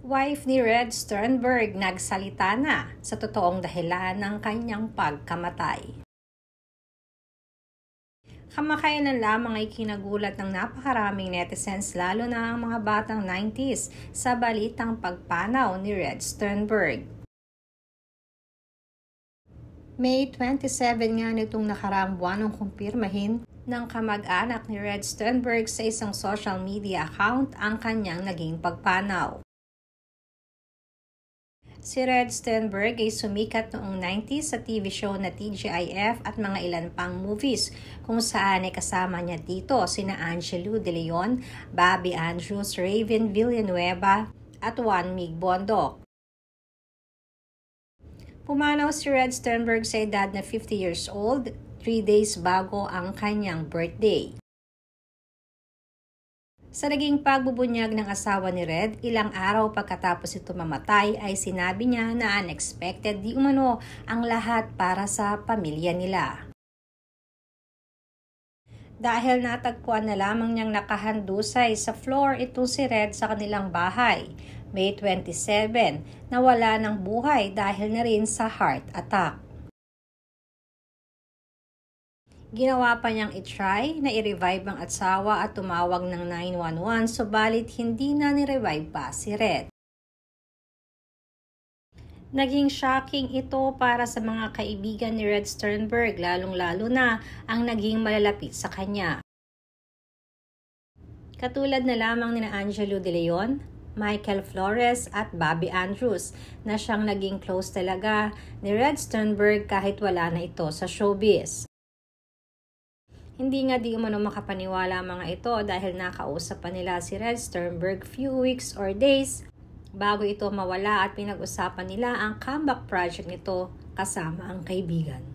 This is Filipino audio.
Wife ni Red Sternberg nagsalita na sa totoong dahilan ng kanyang pagkamatay. Kamakailan lamang ay kinagulat ng napakaraming netizens lalo na ang mga batang 90s sa balitang pagpanaw ni Red Sternberg. May 27 nga nitong nakaraang buwan nung kumpirmahin ng kamag-anak ni Red Sternberg sa isang social media account ang kanyang naging pagpanaw. Si Red Sternberg ay sumikat noong 90s sa TV show na TGIF at mga ilan pang movies kung saan ay kasama niya dito sina Angelo De Leon, Bobby Andrews, Raven Villanueva at Juan Mig Bondoc. Pumanaw si Red Sternberg sa edad na 50 years old, 3 days bago ang kanyang birthday. Sa naging pagbubunyag ng asawa ni Red, ilang araw pagkatapos ito mamatay ay sinabi niya na unexpected di umano ang lahat para sa pamilya nila. Dahil natagpuan na lamang niyang nakahandusay sa floor itong si Red sa kanilang bahay, May 27, nawala ng buhay dahil na rin sa heart attack. Ginawa pa niyang itry na i-revive ang asawa at tumawag ng 911 subalit hindi na ni-revive pa si Red. Naging shocking ito para sa mga kaibigan ni Red Sternberg lalong-lalo na ang naging malalapit sa kanya. Katulad na lamang ni Angelo De Leon, Michael Flores at Bobby Andrews na siyang naging close talaga ni Red Sternberg kahit wala na ito sa showbiz. Hindi nga di umano makapaniwala ang mga ito dahil nakausap pa nila si Red Sternberg few weeks or days bago ito mawala at pinag-usapan nila ang comeback project nito kasama ang kaibigan.